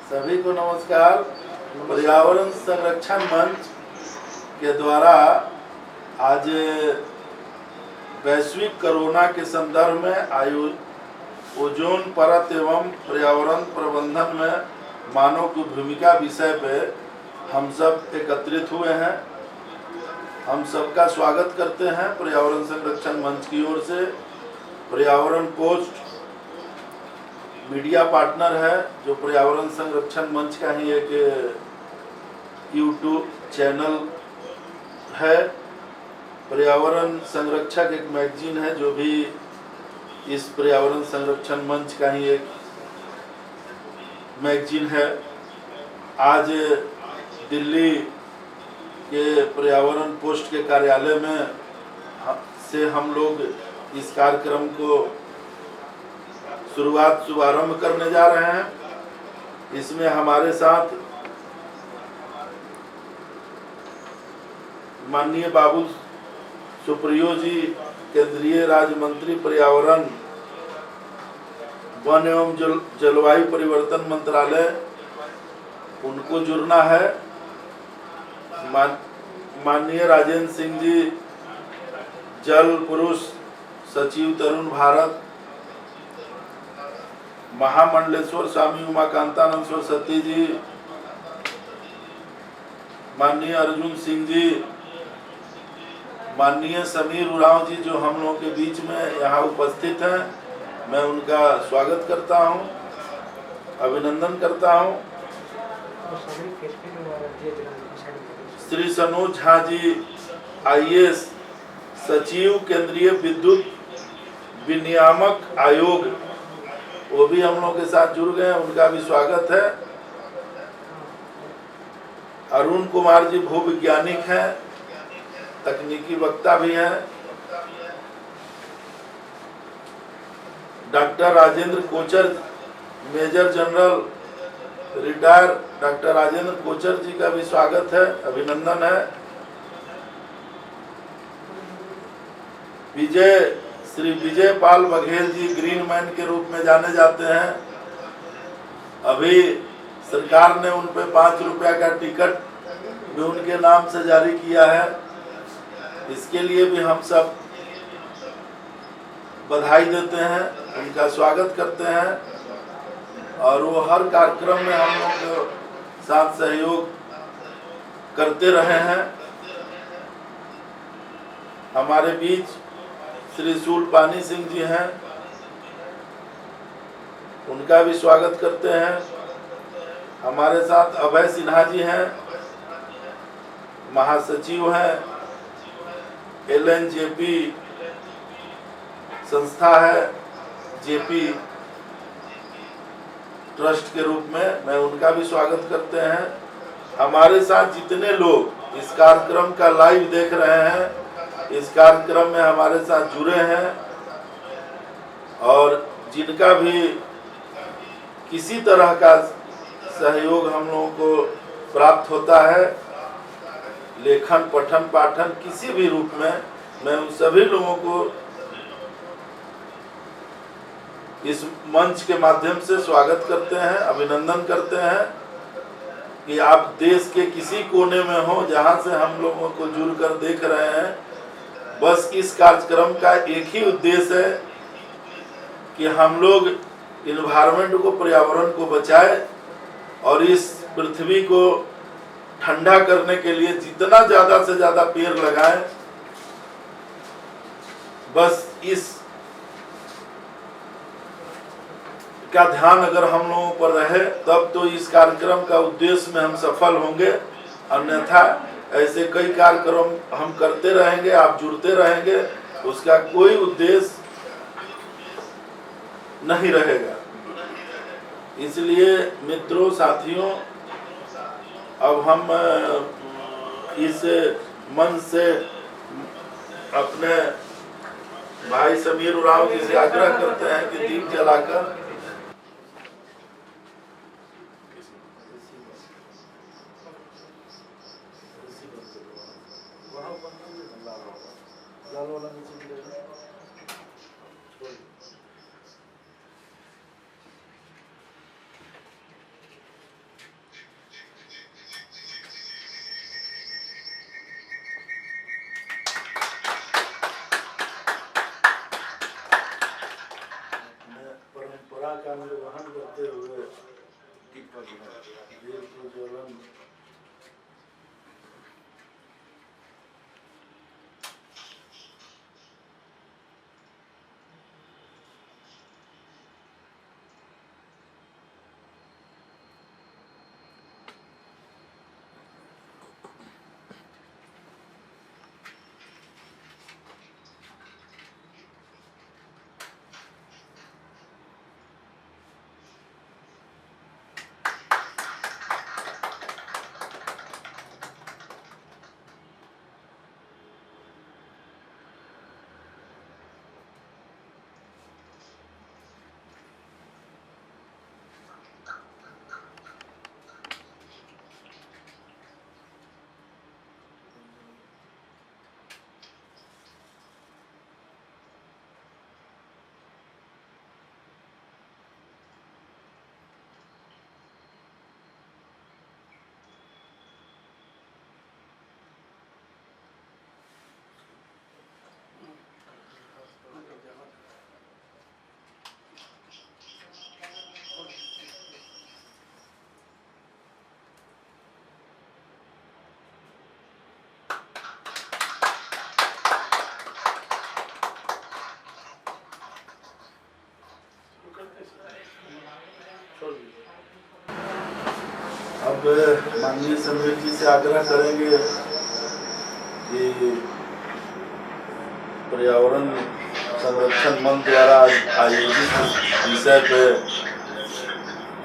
सभी को नमस्कार। पर्यावरण संरक्षण मंच के द्वारा आज वैश्विक कोरोना के संदर्भ में ओजोन परत एवं पर्यावरण प्रबंधन में मानव की भूमिका विषय पे हम सब एकत्रित हुए हैं। हम सबका स्वागत करते हैं पर्यावरण संरक्षण मंच की ओर से। पर्यावरण पोस्ट मीडिया पार्टनर है जो पर्यावरण संरक्षण मंच का ही एक यूट्यूब चैनल है। पर्यावरण संरक्षक एक मैगजीन है जो भी इस पर्यावरण संरक्षण मंच का ही एक मैगजीन है। आज दिल्ली के पर्यावरण पोस्ट के कार्यालय में से हम लोग इस कार्यक्रम को शुभारंभ करने जा रहे हैं। इसमें हमारे साथ माननीय बाबुल सुप्रियो जी, केंद्रीय राज्य मंत्री पर्यावरण, वन एवं जलवायु परिवर्तन मंत्रालय, उनको जुड़ना है। माननीय राजेंद्र सिंह जी, जल पुरुष सचिव तरुण भारत, महामंडलेश्वर स्वामी उमाकांतानंद सरस्वती जी, माननीय अर्जुन सिंह जी, माननीय समीर उरांव जी जो हम लोगों के बीच में यहाँ उपस्थित हैं, मैं उनका स्वागत करता हूँ, अभिनंदन करता हूँ। श्री सनोज झा जी, IAS सचिव केंद्रीय विद्युत विनियामक आयोग, वो भी हम लोग के साथ जुड़ गए, उनका भी स्वागत है। अरुण कुमार जी भूविज्ञानिक हैं, तकनीकी वक्ता भी हैं। Doctor Rajendra Kochar, major general retired doctor Rajendra Kochar ji का भी स्वागत है, अभिनंदन है। श्री विजय पाल बघेल जी ग्रीन मैन के रूप में जाने जाते हैं। अभी सरकार ने उन पे 5 रुपया का टिकट भी उनके नाम से जारी किया है। इसके लिए भी हम सब बधाई देते हैं, उनका स्वागत करते हैं और वो हर कार्यक्रम में हम लोग के साथ सहयोग करते रहे हैं। हमारे बीच श्री शूलपानी सिंह जी हैं, उनका भी स्वागत करते हैं। हमारे साथ अभय सिन्हा जी हैं, महासचिव हैं, LNJP संस्था है, JP ट्रस्ट के रूप में, मैं उनका भी स्वागत करते हैं। हमारे साथ जितने लोग इस कार्यक्रम का लाइव देख रहे हैं, इस कार्यक्रम में हमारे साथ जुड़े हैं और जिनका भी किसी तरह का सहयोग हम लोगों को प्राप्त होता है, लेखन, पठन, पाठन किसी भी रूप में, मैं उन सभी लोगों को इस मंच के माध्यम से स्वागत करते हैं, अभिनंदन करते हैं कि आप देश के किसी कोने में हो जहां से हम लोगों को जुड़कर देख रहे हैं। बस इस कार्यक्रम का एक ही उद्देश्य है कि हम लोग इन्वायरमेंट को, पर्यावरण को बचाएं और इस पृथ्वी को ठंडा करने के लिए जितना ज़्यादा से ज़्यादा पेड़ लगाएं। बस इस का ध्यान अगर हम लोगों पर रहे तब तो इस कार्यक्रम का उद्देश्य में हम सफल होंगे, अन्यथा ऐसे कई कार्यक्रम हम करते रहेंगे, आप जुड़ते रहेंगे, उसका कोई उद्देश्य नहीं रहेगा। इसलिए मित्रों, साथियों, अब हम इस मंच से अपने भाई समीर उरांव जी से आग्रह करते हैं कि दीप जलाकर अब माननीय समीर जी से आग्रह करेंगे कि पर्यावरण संरक्षण मंच द्वारा आयोजित विषय पे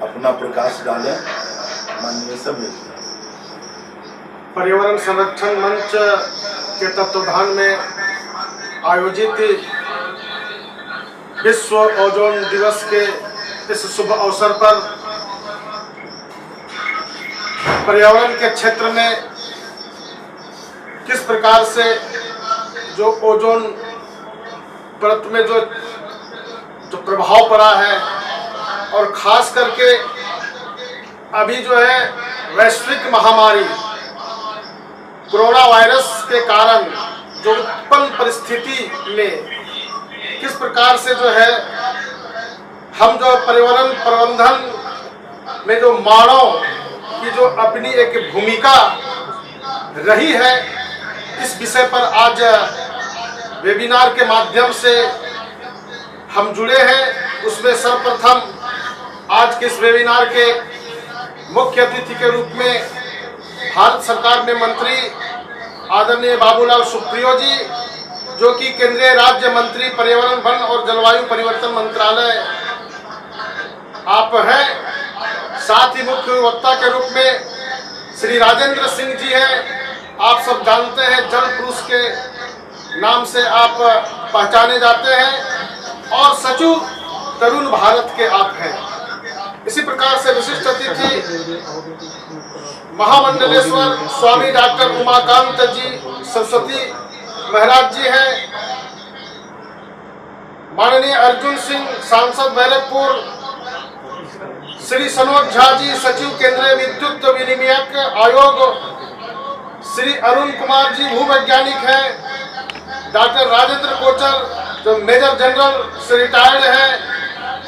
अपना प्रकाश डालें। माननीय समीर जी। पर्यावरण संरक्षण मंच के तत्वाधान में आयोजित विश्व ओजोन दिवस के इस शुभ अवसर पर पर्यावरण के क्षेत्र में किस प्रकार से जो ओजोन परत में जो प्रभाव पड़ा है और खास करके अभी जो है वैश्विक महामारी कोरोना वायरस के कारण जो उत्पन्न परिस्थिति में किस प्रकार से जो है हम जो पर्यावरण प्रबंधन में जो मानव की जो अपनी एक भूमिका रही है, इस विषय पर आज वेबिनार के माध्यम से हम जुड़े हैं। उसमें सर्वप्रथम आज के इस वेबिनार के मुख्य अतिथि के रूप में भारत सरकार में मंत्री आदरणीय बाबूलाल सुप्रियो जी, जो कि केंद्रीय राज्य मंत्री पर्यावरण वन और जलवायु परिवर्तन मंत्रालय आप हैं। साथ ही मुख्य वक्ता के रूप में श्री राजेंद्र सिंह जी हैं। आप सब जानते हैं जल पुरुष के नाम से आप पहचाने जाते हैं और सचिव तरुण भारत के आप हैं। इसी प्रकार से विशिष्ट अतिथि महामंडलेश्वर स्वामी डॉक्टर उमाकांत जी सरस्वती महाराज जी हैं। माननीय अर्जुन सिंह सांसद बैरकपुर, श्री सनोज झा जी सचिव केंद्रीय विद्युत विनिमयक आयोग, श्री अरुण कुमार जी भूवैज्ञानिक हैं, डॉक्टर राजेंद्र कोचर जो मेजर जनरल से रिटायर्ड हैं,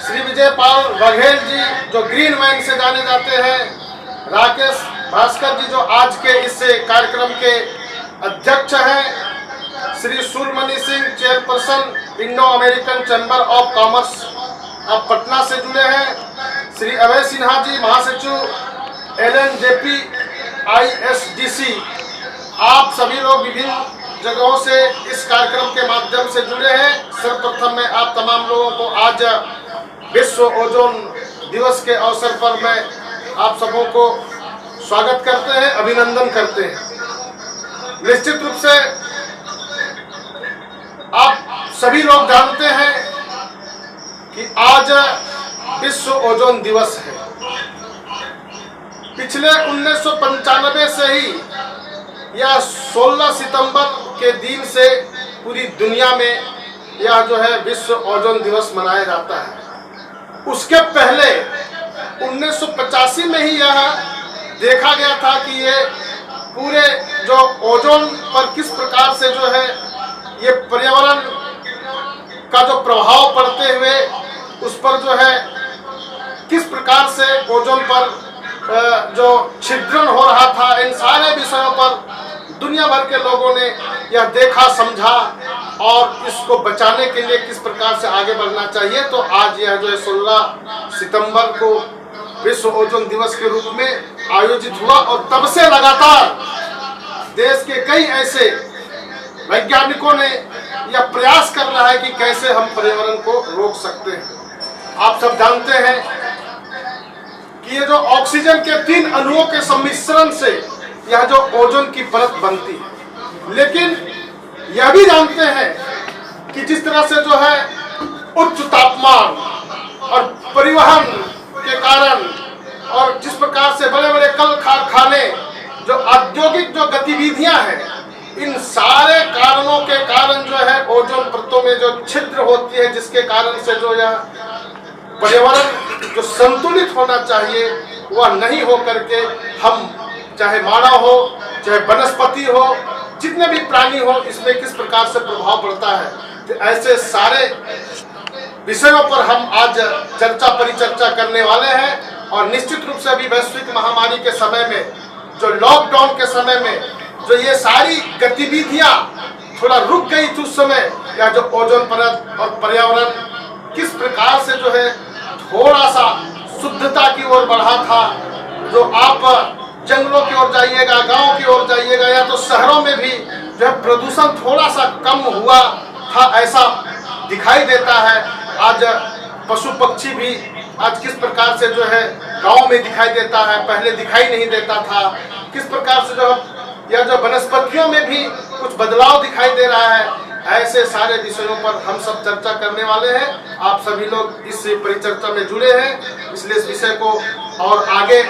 श्री विजय पाल बघेल जी जो ग्रीन मैन से जाने जाते हैं, राकेश भास्कर जी जो आज के इस कार्यक्रम के अध्यक्ष हैं, Shri Surmani Singh chairperson Indo American chamber of commerce आप पटना से जुड़े हैं, श्री अभय सिन्हा जी महासचिव LNJP ISDC। आप सभी लोग विभिन्न जगहों से इस कार्यक्रम के माध्यम से जुड़े हैं। सर्वप्रथम मैं आप तमाम लोगों को आज विश्व ओजोन दिवस के अवसर पर मैं आप सबों को स्वागत करते हैं, अभिनंदन करते हैं। निश्चित रूप से आप सभी लोग जानते हैं कि आज विश्व ओजोन दिवस है। पिछले 1995 से ही यह 16 सितंबर के दिन से पूरी दुनिया में यह जो है विश्व ओजोन दिवस मनाया जाता है। उसके पहले 1985 में ही यह देखा गया था कि ये पूरे जो ओजोन पर किस प्रकार से जो है ये पर्यावरण का जो प्रभाव पड़ते हुए उस पर जो है किस प्रकार से ओजोन पर जो छिद्रण हो रहा था, इन सारे विषयों पर दुनिया भर के लोगों ने यह देखा, समझा और इसको बचाने के लिए किस प्रकार से आगे बढ़ना चाहिए। तो आज यह जो है 16 सितंबर को विश्व ओजोन दिवस के रूप में आयोजित हुआ और तब से लगातार देश के कई ऐसे वैज्ञानिकों ने यह प्रयास कर रहा है कि कैसे हम पर्यावरण को रोक सकते हैं। आप सब जानते हैं कि ये जो ऑक्सीजन के 3 अणुओं के सम्मिश्रण से यह जो ओजोन की परत बनती है, लेकिन यह भी जानते हैं कि जिस तरह से जो है उच्च तापमान और परिवहन के कारण और जिस प्रकार से बड़े बड़े कल कारखाने, जो औद्योगिक जो गतिविधियां हैं, इन सारे कारणों के कारण जो है ओजोन परतों में जो छिद्र होती है, जिसके कारण से जो यह पर्यावरण जो संतुलित होना चाहिए वह नहीं हो करके हम, चाहे मानव हो चाहे वनस्पति हो, जितने भी प्राणी हो, इसमें किस प्रकार से प्रभाव पड़ता है। तो ऐसे सारे विषयों पर हम आज चर्चा परिचर्चा करने वाले हैं। और निश्चित रूप से अभी वैश्विक महामारी के समय में, जो लॉकडाउन के समय में जो ये सारी गतिविधियां थोड़ा रुक गई थी उस समय, या जो ओजोन परत और पर्यावरण किस प्रकार से जो है थोड़ा सा शुद्धता की ओर बढ़ा था। जो आप जंगलों की ओर जाइएगा, गांव की ओर जाइएगा, या तो शहरों में भी जो है प्रदूषण थोड़ा सा कम हुआ था, ऐसा दिखाई देता है। आज पशु पक्षी भी आज किस प्रकार से जो है गांव में दिखाई देता है, पहले दिखाई नहीं देता था। किस प्रकार से जो या जो वनस्पतियों में भी कुछ बदलाव दिखाई दे रहा है। ऐसे सारे विषयों पर हम सब चर्चा करने वाले हैं। आप सभी लोग इस परिचर्चा में जुड़े हैं, इसलिए इस विषय को और आगे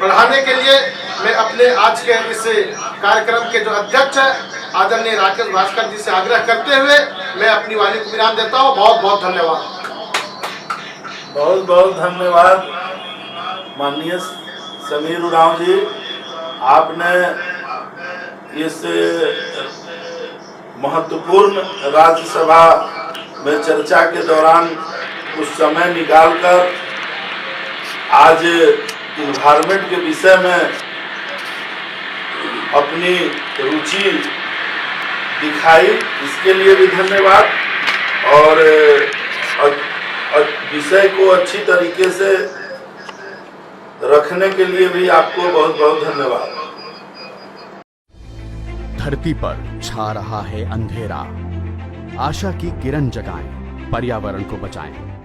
बढ़ाने के लिए मैं अपने आज के इस कार्यक्रम के जो अध्यक्ष आदरणीय राकेश भास्कर जी से आग्रह करते हुए मैं अपनी वाणी को विराम देता हूँ। बहुत बहुत धन्यवाद। बहुत बहुत धन्यवाद माननीय समीर उरांव जी। आपने इस महत्वपूर्ण राज्यसभा में चर्चा के दौरान कुछ समय निकालकर आज इन्वायरमेंट के विषय में अपनी रुचि दिखाई, इसके लिए भी धन्यवाद। और विषय को अच्छी तरीके से रखने के लिए भी आपको बहुत बहुत धन्यवाद। धरती पर छा रहा है अंधेरा, आशा की किरण जगाएं, पर्यावरण को बचाएं।